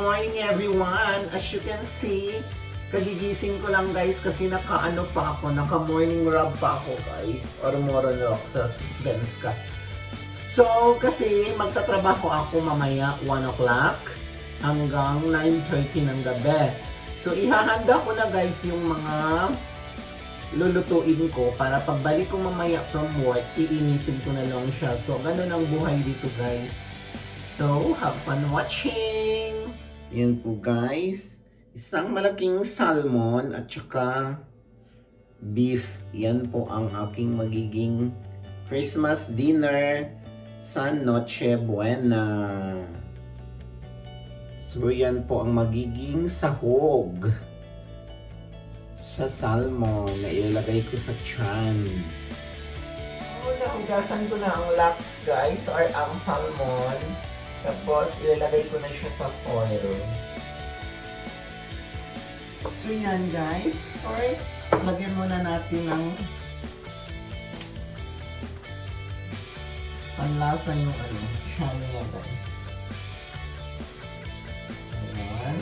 morning everyone! As you can see, kagigising ko lang guys kasi naka-morning rub pa ako guys. Or moronrock sa svenska. So, kasi magtatrabaho ako mamaya 1 o'clock hanggang 9:30 ng gabi. So, ihahanda ko na guys yung mga lulutuin ko para pagbalik ko mamaya from work, iinitin ko na lang siya. So, ganun ang buhay dito guys. So, have fun watching! Yan po guys. Isang malaking salmon at saka beef. Yan po ang aking magiging Christmas dinner sa Noche Buena. So, yan po ang magiging sahog sa salmon na ilalagay ko sa tiyan. Nahugasan ko na ang lax guys or ang salmon. Tapos ilalagay ko na siya sa foil. So yan guys. First, lagyan muna natin ng panlasa yung tiyan niya guys. Ayan.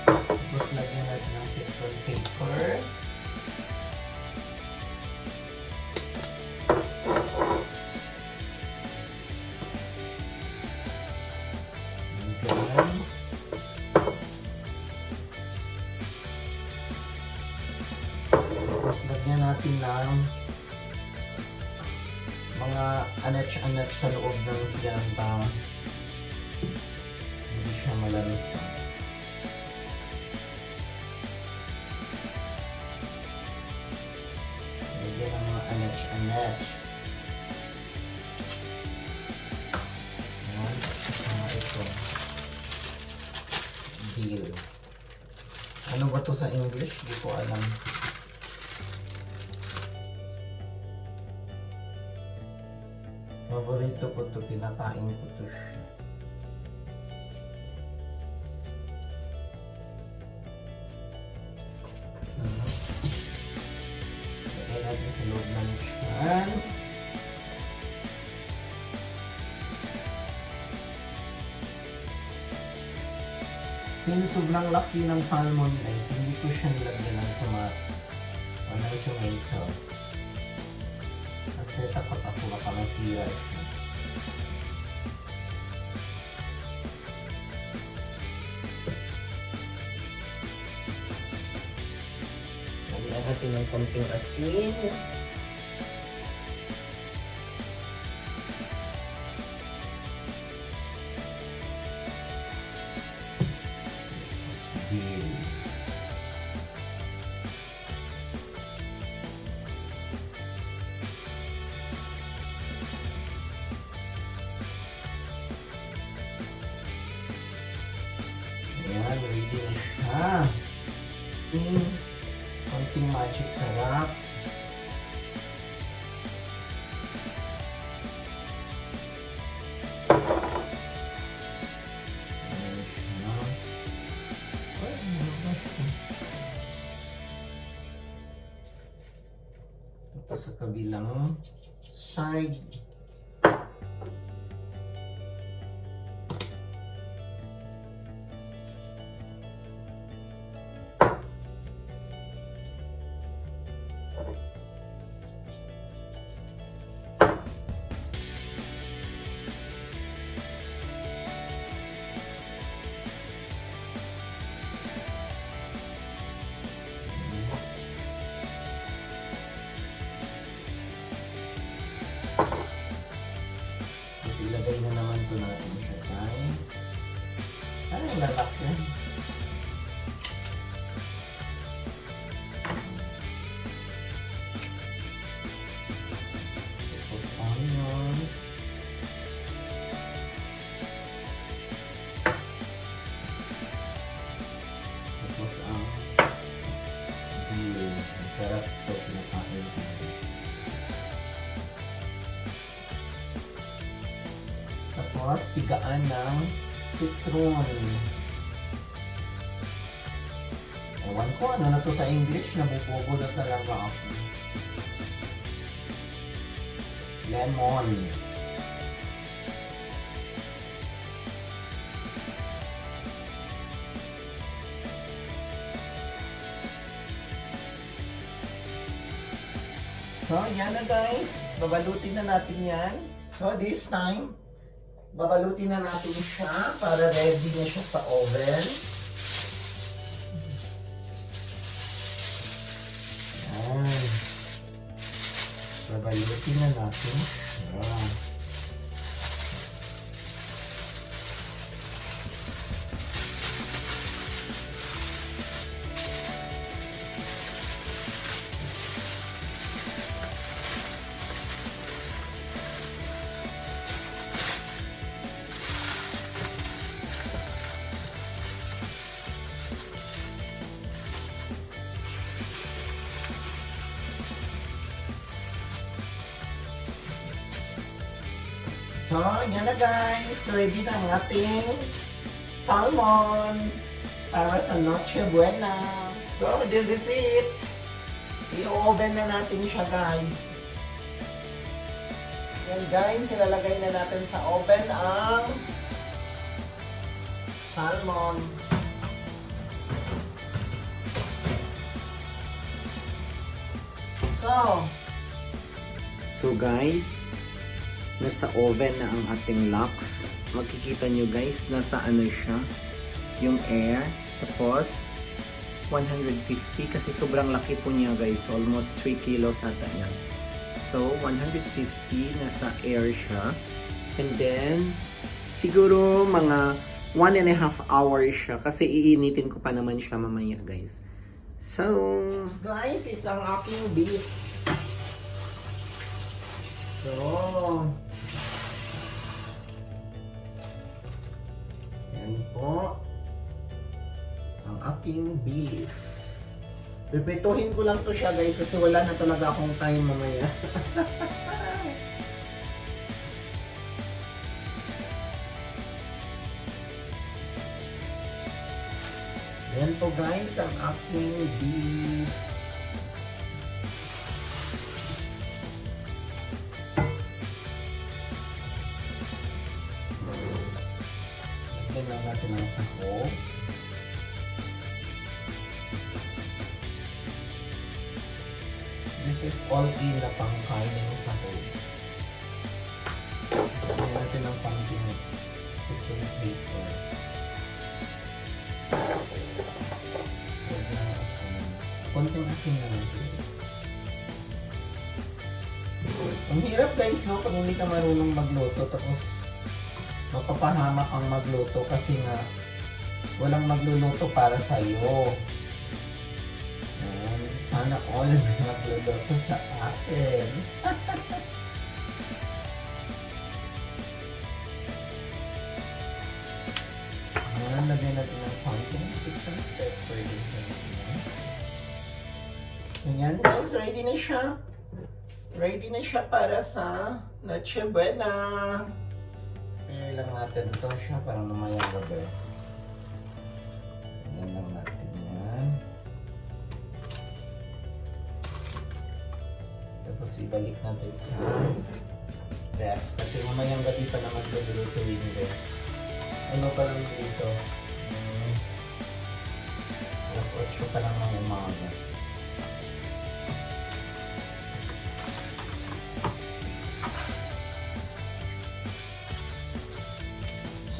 Tapos lagyan natin ng citron paper. Tapos lagyan natin ng mga anach-anach sa loob ng tiyan para hindi siya malamis. Lagyan ng mga anach-anach. Ito. Dill. Ano ba to sa English? Hindi ko alam. Paborito ko to, pinakain ko to siya. Lagay natin sa loob ng tiyan. Since sobrang laki ng salmon guys, hindi ko siya nilagyan ng tomato o ng tomato. Kasi takot ako baka masira siya. Lagyan natin ng konting asin. Ayan, ready na siya. Konting magic sarap. Ayan siya. Ay, ano ba siya? Tapos sa kabilang side. Ilagay na naman po natin siya guys. Ay, lalak yan. Tapos onions. Tapos ang dill. Masarap ito, pinakain ko. Tapos, pigaan ng citron. Ewan ko ano na to sa English, nabubobo na talaga ako. lemon. So, yan na guys. Babalutin na natin yan. So, this time, babalutin na natin siya para ready na siya sa oven. Yan. Babalutin na natin siya. So, yan na guys. Ready na ang ating salmon para sa Noche Buena. So, this is it. I-oven na natin siya guys. Yan guys, ilalagay na natin sa oven ang salmon. So guys, nasa oven na ang ating lox. Makikita nyo guys, nasa ano siya, yung air. Tapos, 150 kasi sobrang laki po niya guys. Almost 3 kilos ata yan. So, 150 nasa air siya. And then, siguro mga 1.5 hours siya. Kasi iinitin ko pa naman siya mamaya guys. So, guys, isang aking beef. So, yan po ang aking beef. Pipituhin ko lang to siya guys kasi wala na talaga akong time mamaya. Yan po guys ang aking beef. Lagyan natin ang sahog. This is all in na pangkain ng sahog. Lagyan natin ang pangkinit. Sitting paper. Lagyan ang asin. Konting asin na lang sila. Ang hirap guys no, pag hindi ka marunong magluto tapos mapapahamak ang magluto kasi nga walang magluluto para sa iyo. Sana all magluluto sa akin. Lagyan natin ng konting citron pepper din sa natin. Ganyan guys, ready na siya. Ready na siya para sa Noche Buena. Kaya lang natin ito siya para mamayang gabi. Ganyan lang natin yan. Tapos ibalik natin sa ref. Kasi mamayang gabi pa naman lulutuin ref. Ano pa lang dito? Alas 8 pa lang ng umaga.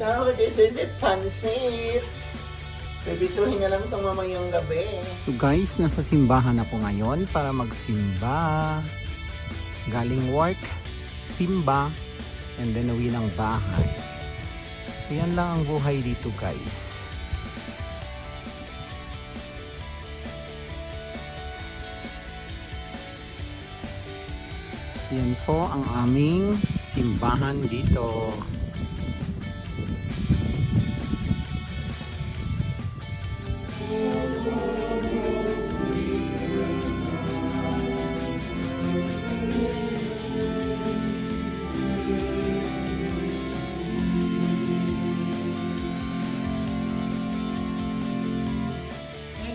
So, this is it, pansit. Pipituhin na lang itong mamayang gabi. So guys, nasa simbahan ako ngayon para magsimba. Galing work, simba, and then uwi ng bahay. So yan lang ang buhay dito guys. Yan po ang aming simbahan dito.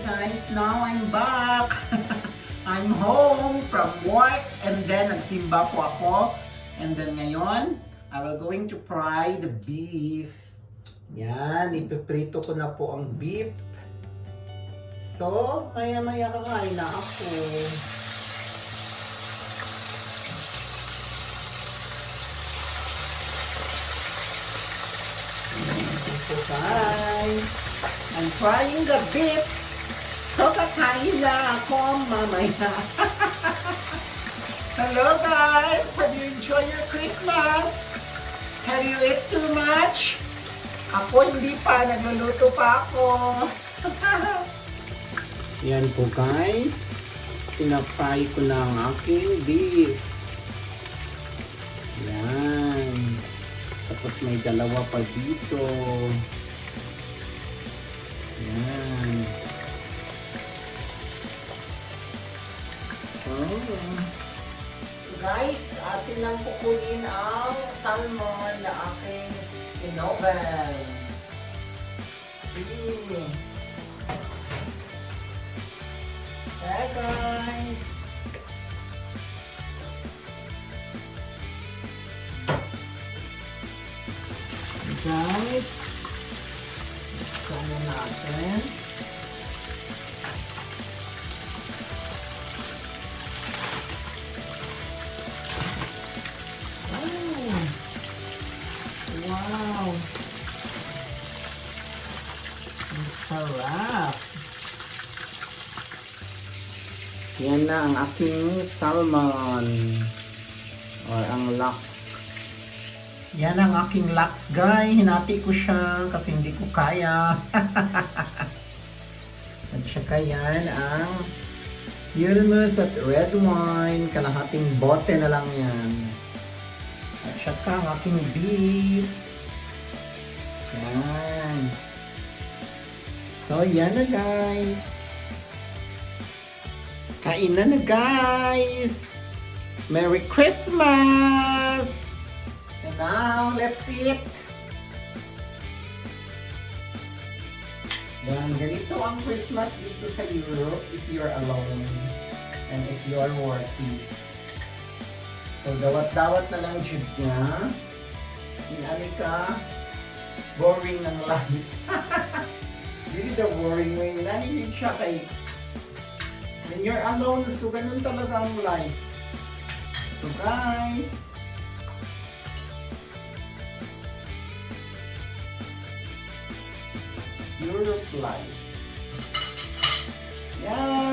Guys, now I'm back. I'm home from work and then nagsimba po ako. And then ngayon, I will going to fry the beef. Yan, ipiprito ko na po ang beef. So, maya-maya kakain na ako. So guys, I'm frying the beef. So kakain na ako mamaya. Hello guys! Have you enjoyed your Christmas? Have you ate too much? Ako hindi pa, nagluluto pa ako. Yan po guys, pinafry ko na ang aking beef. Yan. Tapos may dalawa pa dito. Yan. So guys, atin lang kukunin ang salmon na aking inoven. See. Hey guys. Guys, sana natin. Wow! Ang sarap! Yan na ang aking salmon or ang lox. Yan ang aking lox, guys. Hinati ko siya kasi hindi ko kaya. At saka yan ang Yulmus at red wine. Kalahating bote na lang yan. At saka ang aking beef. Yan. So, yan na guys. Kain na guys. Merry Christmas! And now, let's eat. Yan, ganito ang Christmas dito sa Europe if you're alone and if you are working. So, dawat-dawat na lang jud niya. Inani ka, boring ng life. Really the boring way. Inani yun siya kay when you're alone, so ganun talaga ang life. So guys, Europe life. Yan.